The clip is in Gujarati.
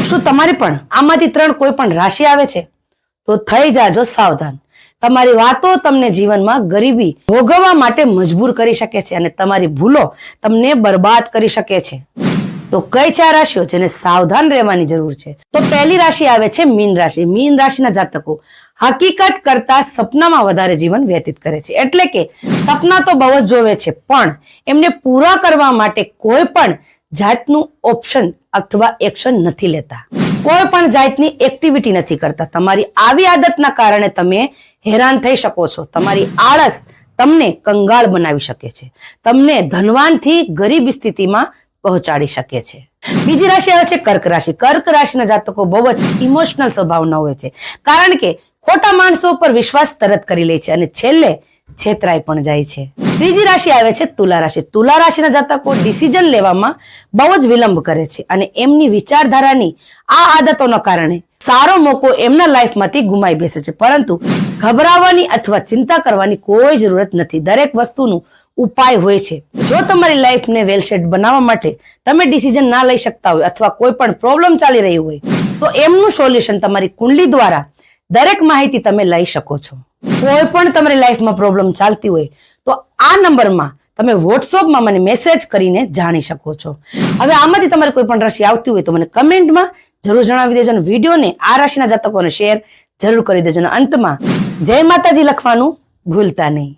શું તમારી પણ આમાંથી 3 કોઈ પણ રાશિ આવે છે તો થઈ જાજો સાવધાન. તમારી વાતો તમને જીવનમાં ગરીબી ભોગવવા માટે મજબૂર કરી શકે છે અને તમારી ભૂલો તમને બરબાદ કરી શકે છે. તો કઈ છે આ રાશિઓ જેને સાવધાન રહેવાની જરૂર છે? તો પહેલી રાશિ આવે છે મીન રાશિ. મીન રાશિના જાતકો હકીકત કરતા સપનામાં વધારે જીવન વ્યતીત કરે છે. એટલે કે સપના તો બહુ જ જોવે છે પણ એમને પૂરા કરવા માટે કોઈ પણ જાતનું ઓપ્શન અથવા એક્શન નથી લેતા, કોઈ પણ જાતની એક્ટિવિટી નથી કરતા. તમારી આવી આદતના કારણે તમે હેરાન થઈ શકો છો. તમારી આળસ તમને કંગાળ બનાવી શકે છે, તમને ધનવાનથી ગરીબ સ્થિતિમાં પહોંચાડી શકે છે. બીજી રાશિ આવે છે કર્ક રાશિ. કર્ક રાશિના જાતકો બહુ જ ઇમોશનલ સ્વભાવના હોય છે, કારણ કે ખોટા માણસો પર વિશ્વાસ તરત કરી લે છે અને છેલ્લે છેતરાઈ પણ જાય છે. ત્રીજી રાશિ આવે છે તુલા રાશિ. તુલા રાશિના જાતકો ડિસિઝન લેવામાં બહુ જ વિલંબ કરે છે અને એમની વિચારધારાની આ આદતોના કારણે સારો મોકો એમના લાઈફમાંથી ગુમાઈ બેસે છે. પરંતુ ગભરાવાની અથવા ચિંતા કરવાની કોઈ જરૂરત નથી. દરેક વસ્તુનું ઉપાય હોય છે. જો તમારી લાઈફને વેલ સેટ બનાવવા માટે તમે ડિસિઝન ના લઈ શકતા હોય અથવા કોઈ પણ પ્રોબ્લેમ ચાલી રહી હોય તો એમનું સોલ્યુશન તમારી કુંડલી દ્વારા દરેક માહિતી તમે લઈ શકો છો. કોઈ પણ તમારી લાઈફમાં પ્રોબ્લેમ ચાલતી હોય તો આ નંબરમાં તમે વોટ્સઅપમાં મને મેસેજ કરીને જાણી શકો છો. હવે આમાંથી તમારે કોઈ પણ રાશિ આવતી હોય તો મને કમેન્ટમાં જરૂર જણાવી દેજો અને વિડીયોને આ રાશિના જાતકોને શેર જરૂર કરી દેજો. અંતમાં જય માતાજી લખવાનું ભૂલતા નહીં.